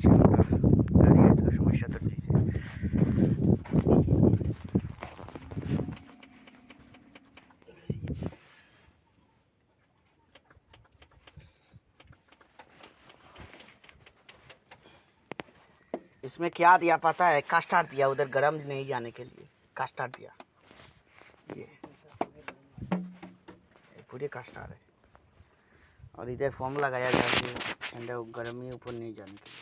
হচ্ছে গাড়ি এত সমস্যা তো দিয়েছে। इसमें क्या दिया पता है? कस्टर्ड दिया, उधर गर्म नहीं जाने के लिए कस्टर्ड दिया। ये पूरे कस्टर्ड है और इधर फॉर्म लगाया गया कि ठंडा गर्मी ऊपर नहीं जाने के लिए।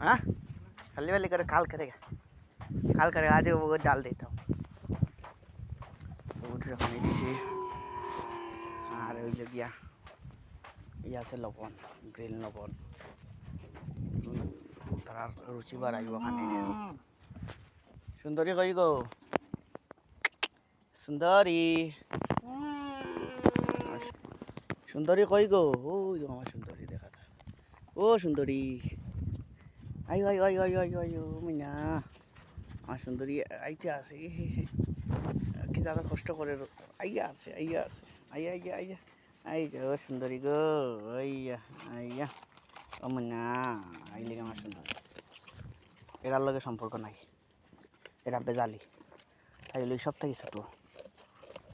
हाँ हल्ली वाली कर काल करेगा आज वो डाल देता हूँ। तो उठ रखने दीजिए। हाँ रही जगह यहाँ से लबन ग्रिल लबन तारा रुचि बार आई खाने। सुंदरी कही गो सुंदरी सुंदरी कही गो ओ हमार सुंदरी देखा था। ओ सुंदरी आयो आयो आयो आयो आयो आयो मैना আমার সুন্দরী আইতে আছে কি দাদা কষ্ট করে আইয়া আছে আইয়া আইয়া আইয়া আই যো সুন্দরী গো আইয়া আইয়া ও মনা আইলে আমার সুন্দরী। এরার লগে সম্পর্ক নাই, এরা বেজালি, তাই লই সব থেকে ছোট,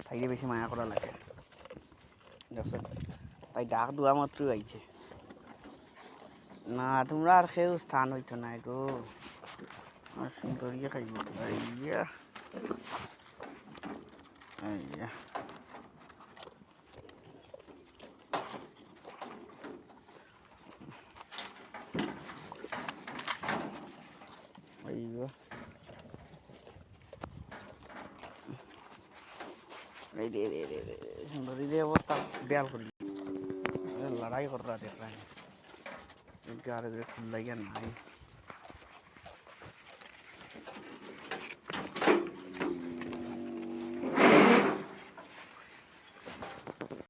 তাইলে বেশি মায়া করা লাগে। দেখছো তাই ডাক দেওয়া মাত্রই আইছে। না তোমরা আর কেউ স্থান হইতো না গো, আর সুন্দরী খাইব। আইয়া আইয়া আইয়া এই রে রে রে রে সুন্দরী রে অবস্থা বেয়াল করি लड़ाई कर रहा देख रहा है। खुल नहीं